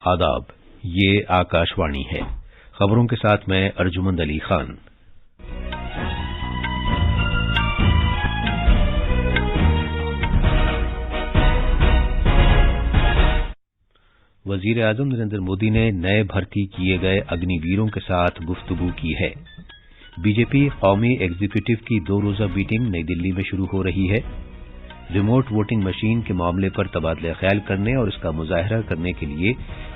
آداب، یہ آکاشوانی ہے۔ خبروں کے ساتھ میں ارجمند علی خان۔ وزیر اعظم نریندر مودی نے نئے بھرتی کیے گئے اگنی ویروں کے ساتھ گفتگو کی ہے۔ بی جے پی قومی ایگزیکٹو کی 2 روزہ میٹنگ نئی دلی میں شروع ہو رہی ہے۔ ریموٹ ووٹنگ مشین کے معاملے پر تبادلہ خیال کرنے اور اس کا مظاہرہ کرنے کے لیے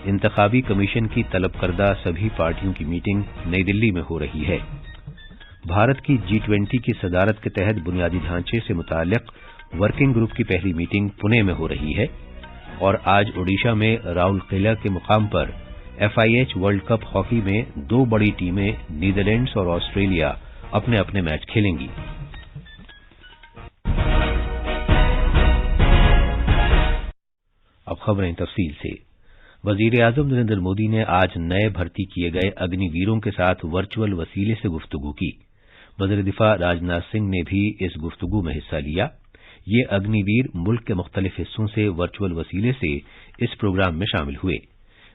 انتخابی کمیشن کی طلب کردہ سبھی پارٹیوں کی میٹنگ نئی دلی میں ہو رہی ہے۔ بھارت کی G20 کی صدارت کے تحت بنیادی ڈھانچے سے متعلق ورکنگ گروپ کی پہلی میٹنگ پونے میں ہو رہی ہے اور آج اوڈیشہ میں راول قلعہ کے مقام پر FIH ورلڈ کپ ہاکی میں 2 بڑی ٹیمیں نیدرلینڈز اور آسٹریلیا اپنے اپنے میچ کھیلیں گی۔ اب خبریں تفصیل سے۔ وزیر اعظم نریندر مودی نے آج نئے بھرتی کیے گئے اگنی ویروں کے ساتھ ورچوئل وسیلے سے گفتگو کی۔ وزیر دفاع راجناتھ سنگھ نے بھی اس گفتگو میں حصہ لیا۔ یہ اگنی ویر ملک کے مختلف حصوں سے ورچوئل وسیلے سے اس پروگرام میں شامل ہوئے۔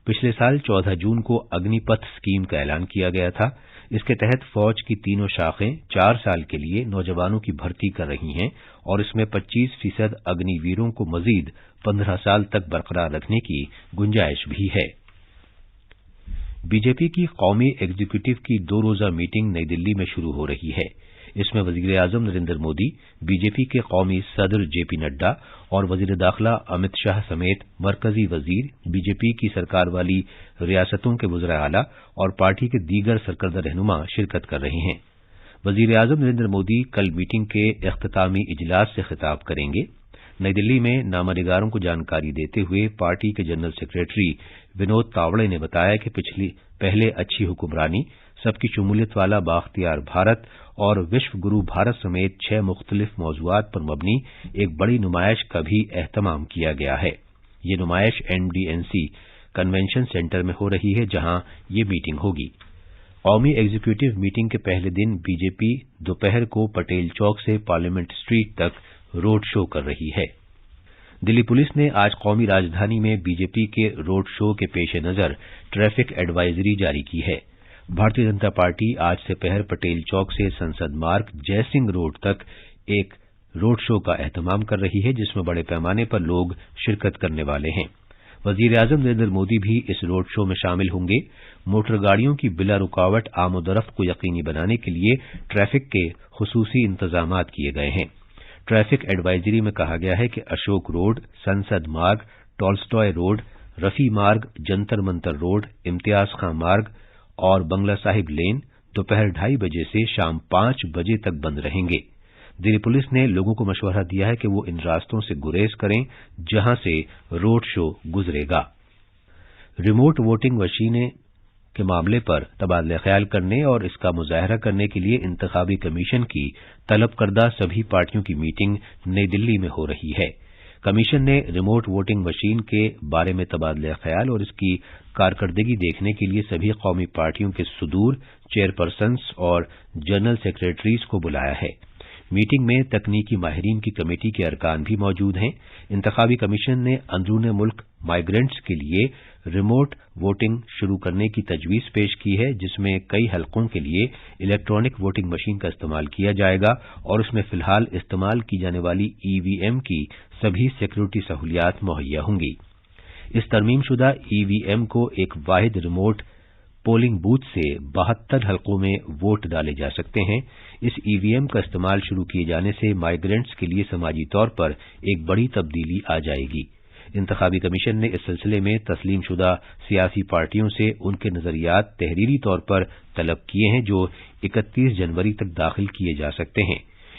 پچھلے سال 14 جون کو اگنی پتھ اسکیم کا اعلان کیا گیا تھا۔ اس کے تحت فوج کی تینوں شاخیں 4 سال کے لیے نوجوانوں کی بھرتی کر رہی ہیں اور اس میں 25% اگنی ویروں کو مزید 15 سال تک برقرار رکھنے کی گنجائش بھی ہے۔ بی جے پی کی قومی ایگزیکٹو کی 2 روزہ میٹنگ نئی دلی میں شروع ہو رہی ہے۔ اس میں وزیر اعظم نریندر مودی، بی جے پی کے قومی صدر JP نڈا اور وزیر داخلہ امت شاہ سمیت مرکزی وزیر، بی جے پی کی سرکار والی ریاستوں کے وزراء اعلیٰ اور پارٹی کے دیگر سرکردہ رہنما شرکت کر رہے ہیں۔ وزیر اعظم نریندر مودی کل میٹنگ کے اختتامی اجلاس سے خطاب کریں گے۔ نئی دلی میں نامہ نگاروں کو جانکاری دیتے ہوئے پارٹی کے جنرل سیکریٹری ونود تاوڑے نے بتایا کہ پہلے اچھی حکمرانی، سب کی شمولیت والا بااختیار بھارت اور وشو گرو بھارت سمیت 6 مختلف موضوعات پر مبنی ایک بڑی نمائش کا بھی اہتمام کیا گیا ہے۔ یہ نمائش NDNC کنونشن سینٹر میں ہو رہی ہے جہاں یہ میٹنگ ہوگی۔ قومی ایگزیکٹو میٹنگ کے پہلے دن بی جے پی دوپہر کو پٹیل چوک سے پارلیمنٹ اسٹریٹ تک روڈ شو کر رہی ہے۔ دلی پولیس نے آج قومی راجدھانی میں بی جے پی کے روڈ شو کے پیش نظر ٹریفک ایڈوائزری جاری کی ہے۔ بھارتیہ جنتا پارٹی آج سے پہر پٹیل چوک سے سنسد مارگ جے سنگھ روڈ تک ایک روڈ شو کا اہتمام کر رہی ہے جس میں بڑے پیمانے پر لوگ شرکت کرنے والے ہیں۔ وزیر اعظم نریندر مودی بھی اس روڈ شو میں شامل ہوں گے۔ موٹر گاڑیوں کی بلا رکاوٹ آمد و رفت کو یقینی بنانے کے لیے ٹریفک کے خصوصی انتظامات کیے گئے ہیں۔ ٹریفک ایڈوائزری میں کہا گیا ہے کہ اشوک روڈ، سنسد مارگ، ٹالسٹائے روڈ، رفیع مارگ، جنتر منتر روڈ، امتیاز خاں مارگ اور بنگلہ صاحب لین دوپہر 2:30 بجے سے شام 5 بجے تک بند رہیں گے۔ دلی پولیس نے لوگوں کو مشورہ دیا ہے کہ وہ ان راستوں سے گریز کریں جہاں سے روڈ شو گزرے گا۔ ریموٹ ووٹنگ مشینیں کے معاملے پر تبادلہ خیال کرنے اور اس کا مظاہرہ کرنے کے لیے انتخابی کمیشن کی طلب کردہ سبھی پارٹیوں کی میٹنگ نئی دلی میں ہو رہی ہے۔ کمیشن نے ریموٹ ووٹنگ مشین کے بارے میں تبادلہ خیال اور اس کی کارکردگی دیکھنے کے لیے سبھی قومی پارٹیوں کے صدور، چیئرپرسنز اور جنرل سیکریٹریز کو بلایا ہے۔ میٹنگ میں تکنیکی ماہرین کی کمیٹی کے ارکان بھی موجود ہیں۔ انتخابی کمیشن نے اندرون ملک مائیگرنٹس کے لیے ریموٹ ووٹنگ شروع کرنے کی تجویز پیش کی ہے جس میں کئی حلقوں کے لیے الیکٹرانک ووٹنگ مشین کا استعمال کیا جائے گا اور اس میں فی الحال استعمال کی جانے والی EVM کی سبھی سیکورٹی سہولیات مہیا ہوں گی۔ اس ترمیم شدہ EVM کو ایک واحد ریموٹ پولنگ بوتھ سے 72 حلقوں میں ووٹ ڈالے جا سکتے ہیں۔ اس EVM کا استعمال شروع کیے جانے سے مائیگرنٹس کے لیے سماجی طور پر ایک بڑی تبدیلی آ جائے گی۔ انتخابی کمیشن نے اس سلسلے میں تسلیم شدہ سیاسی پارٹیوں سے ان کے نظریات تحریری طور پر طلب کیے ہیں جو 31 جنوری تک داخل کیے جا سکتے ہیں۔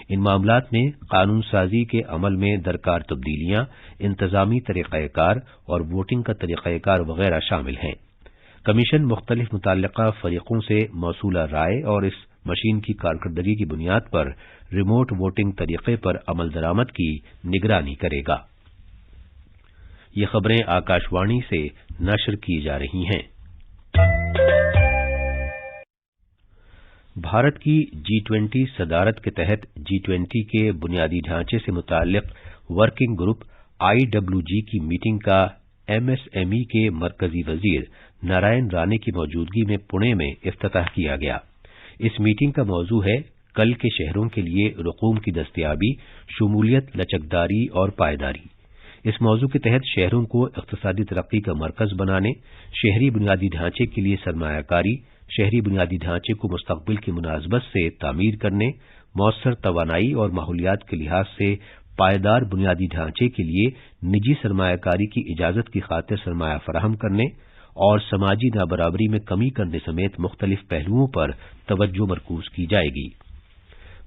ان معاملات میں قانون سازی کے عمل میں درکار تبدیلیاں، انتظامی طریقہ کار اور ووٹنگ کا طریقہ کار وغیرہ شامل ہیں۔ کمیشن مختلف متعلقہ فریقوں سے موصولہ رائے اور اس مشین کی کارکردگی کی بنیاد پر ریموٹ ووٹنگ طریقے پر عمل درآمد کی نگرانی کرے گا۔ یہ خبریں آکاشوانی سے نشر کی جا رہی ہیں۔ بھارت کی G20 صدارت کے تحت G20 کے بنیادی ڈھانچے سے متعلق ورکنگ گروپ IWG کی میٹنگ کا MSME کے مرکزی وزیر نارائن رانے کی موجودگی میں پونے میں افتتاح کیا گیا۔ اس میٹنگ کا موضوع ہے کل کے شہروں کے لیے رقوم کی دستیابی، شمولیت، لچکداری اور پائیداری۔ اس موضوع کے تحت شہروں کو اقتصادی ترقی کا مرکز بنانے، شہری بنیادی ڈھانچے کے لیے سرمایہ کاری، شہری بنیادی ڈھانچے کو مستقبل کی مناسبت سے تعمیر کرنے، مؤثر توانائی اور ماحولیات کے لحاظ سے پائیدار بنیادی ڈھانچے کے لیے نجی سرمایہ کاری کی اجازت کی خاطر سرمایہ فراہم کرنے اور سماجی نابرابری میں کمی کرنے سمیت مختلف پہلوؤں پر توجہ مرکوز کی جائے گی۔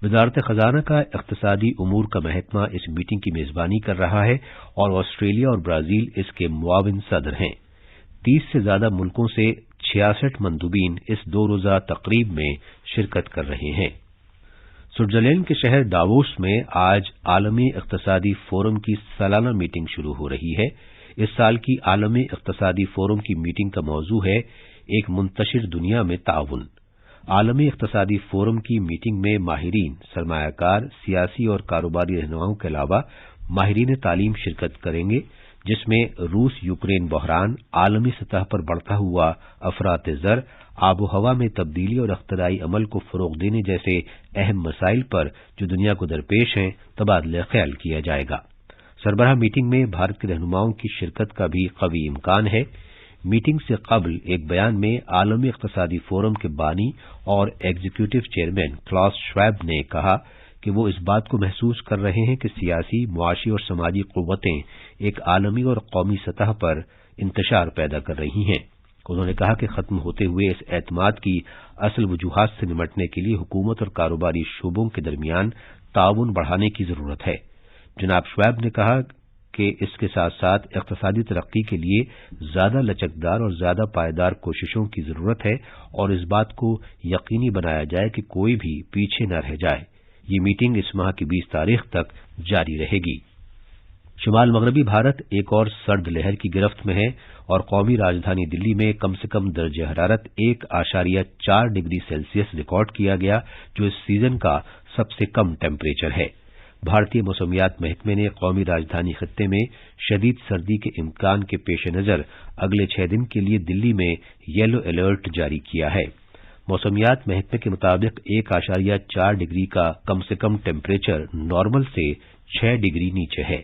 وزارت خزانہ کا اقتصادی امور کا محکمہ اس میٹنگ کی میزبانی کر رہا ہے اور آسٹریلیا اور برازیل اس کے معاون صدر ہیں۔ 30 سے زیادہ ملکوں سے 66 مندوبین اس 2 روزہ تقریب میں شرکت کر رہے ہیں۔ سوئٹزرلینڈ کے شہر ڈاووس میں آج عالمی اقتصادی فورم کی سالانہ میٹنگ شروع ہو رہی ہے۔ اس سال کی عالمی اقتصادی فورم کی میٹنگ کا موضوع ہے ایک منتشر دنیا میں تعاون۔ عالمی اقتصادی فورم کی میٹنگ میں ماہرین، سرمایہ کار، سیاسی اور کاروباری رہنماؤں کے علاوہ ماہرین تعلیم شرکت کریں گے، جس میں روس یوکرین بحران، عالمی سطح پر بڑھتا ہوا افراط زر، آب و ہوا میں تبدیلی اور اختراعی عمل کو فروغ دینے جیسے اہم مسائل پر جو دنیا کو درپیش ہیں تبادلہ خیال کیا جائے گا۔ سربراہ میٹنگ میں بھارت کے رہنماؤں کی شرکت کا بھی قوی امکان ہے۔ میٹنگ سے قبل ایک بیان میں عالمی اقتصادی فورم کے بانی اور ایگزیکٹو چیئرمین کلاس شواب نے کہا کہ وہ اس بات کو محسوس کر رہے ہیں کہ سیاسی، معاشی اور سماجی قوتیں ایک عالمی اور قومی سطح پر انتشار پیدا کر رہی ہیں۔ انہوں نے کہا کہ ختم ہوتے ہوئے اس اعتماد کی اصل وجوہات سے نمٹنے کے لیے حکومت اور کاروباری شعبوں کے درمیان تعاون بڑھانے کی ضرورت ہے۔ جناب شواب نے کہا کہ اس کے ساتھ ساتھ اقتصادی ترقی کے لیے زیادہ لچکدار اور زیادہ پائیدار کوششوں کی ضرورت ہے اور اس بات کو یقینی بنایا جائے کہ کوئی بھی پیچھے نہ رہ جائے۔ یہ میٹنگ اس ماہ کی 20 تاریخ تک جاری رہے گی۔ شمال مغربی بھارت ایک اور سرد لہر کی گرفت میں ہے اور قومی راجدھانی دلی میں کم سے کم درجہ حرارت 1.4 ڈگری سیلسیس ریکارڈ کیا گیا، جو اس سیزن کا سب سے کم ٹیمپریچر ہے۔ بھارتی موسمیات محکمے نے قومی راجدھانی خطے میں شدید سردی کے امکان کے پیش نظر اگلے 6 دن کے لیے دلی میں یلو الرٹ جاری کیا ہے۔ موسمیات محکمے کے مطابق 1.4 ڈگری کا کم سے کم ٹیمپریچر نارمل سے 6 ڈگری نیچے ہے۔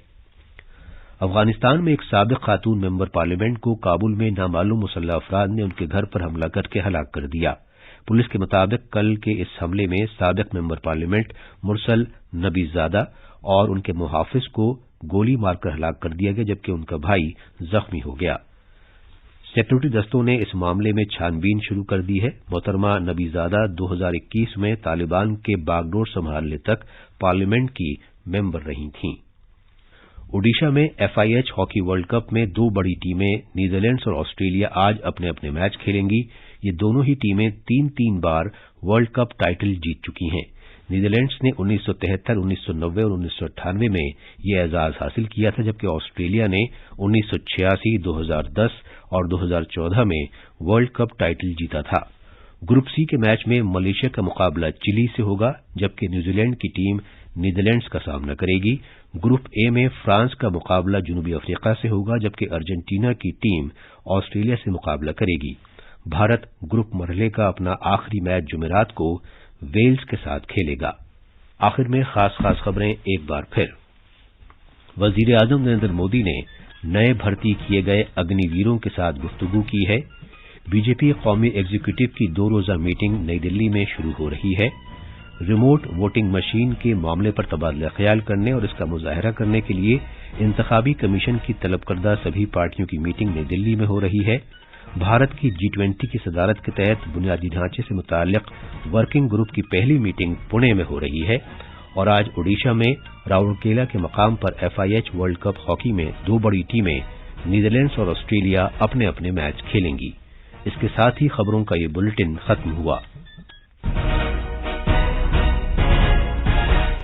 افغانستان میں ایک سابق خاتون ممبر پارلیمنٹ کو کابل میں نامعلوم مسلح افراد نے ان کے گھر پر حملہ کر کے ہلاک کر دیا۔ پولیس کے مطابق کل کے اس حملے میں سابق ممبر پارلیمنٹ مرسل نبی زادہ اور ان کے محافظ کو گولی مار کر ہلاک کر دیا گیا، جبکہ ان کا بھائی زخمی ہو گیا۔ سیکورٹی دستوں نے اس معاملے میں چھان بین شروع کر دی ہے۔ محترمہ نبی زادہ 2021 میں طالبان کے باغ ڈور سنبھالنے تک پارلیمنٹ کی ممبر رہی تھیں۔ اوڈیشہ میں FIH ہاکی ورلڈ کپ میں 2 بڑی ٹیمیں نیدرلینڈز اور آسٹریلیا آج اپنے اپنے میچ کھیلیں گی۔ یہ دونوں ہی ٹیمیں 3 بار ورلڈ کپ ٹائٹل جیت چکی ہیں۔ نیدرلینڈز نے 1973، 1990 اور 1998 میں یہ اعزاز حاصل کیا تھا، جبکہ آسٹریلیا نے 1986، 2010 اور 2014 میں ورلڈ کپ ٹائٹل جیتا تھا۔ گروپ سی کے میچ میں ملیشیا کا مقابلہ چلی سے ہوگا، جبکہ نیوزی لینڈ کی ٹیم نیدرلینڈز کا سامنا کرے گی۔ گروپ اے میں فرانس کا مقابلہ جنوبی افریقہ سے ہوگا، جبکہ ارجنٹینا کی ٹیم آسٹریلیا سے مقابلہ کرے گی۔ بھارت گروپ مرحلے کا اپنا آخری میچ جمعرات کو ویلز کے ساتھ کھیلے گا۔ آخر میں خاص خبریں ایک بار پھر۔ وزیر اعظم نریندر مودی نے نئے بھرتی کیے گئے اگنی ویروں کے ساتھ گفتگو کی ہے۔ BJP قومی ایگزیکٹو کی 2 روزہ میٹنگ نئی دلی میں شروع ہو رہی ہے۔ ریموٹ ووٹنگ مشین کے معاملے پر تبادلہ خیال کرنے اور اس کا مظاہرہ کرنے کے لیے انتخابی کمیشن کی طلب کردہ سبھی پارٹیوں کی میٹنگ نئی دلی میں ہو رہی ہے۔ بھارت کی G20 کی صدارت کے تحت بنیادی ڈھانچے سے متعلق ورکنگ گروپ کی پہلی میٹنگ پونے میں ہو رہی ہے، اور آج اوڈیشہ میں راورکیلا کے مقام پر FIH ورلڈ کپ ہاکی میں 2 بڑی ٹیمیں نیدرلینڈز اور آسٹریلیا اپنے اپنے میچ کھیلیں گی۔ اس کے ساتھ ہی خبروں کا یہ بلٹن ختم ہوا۔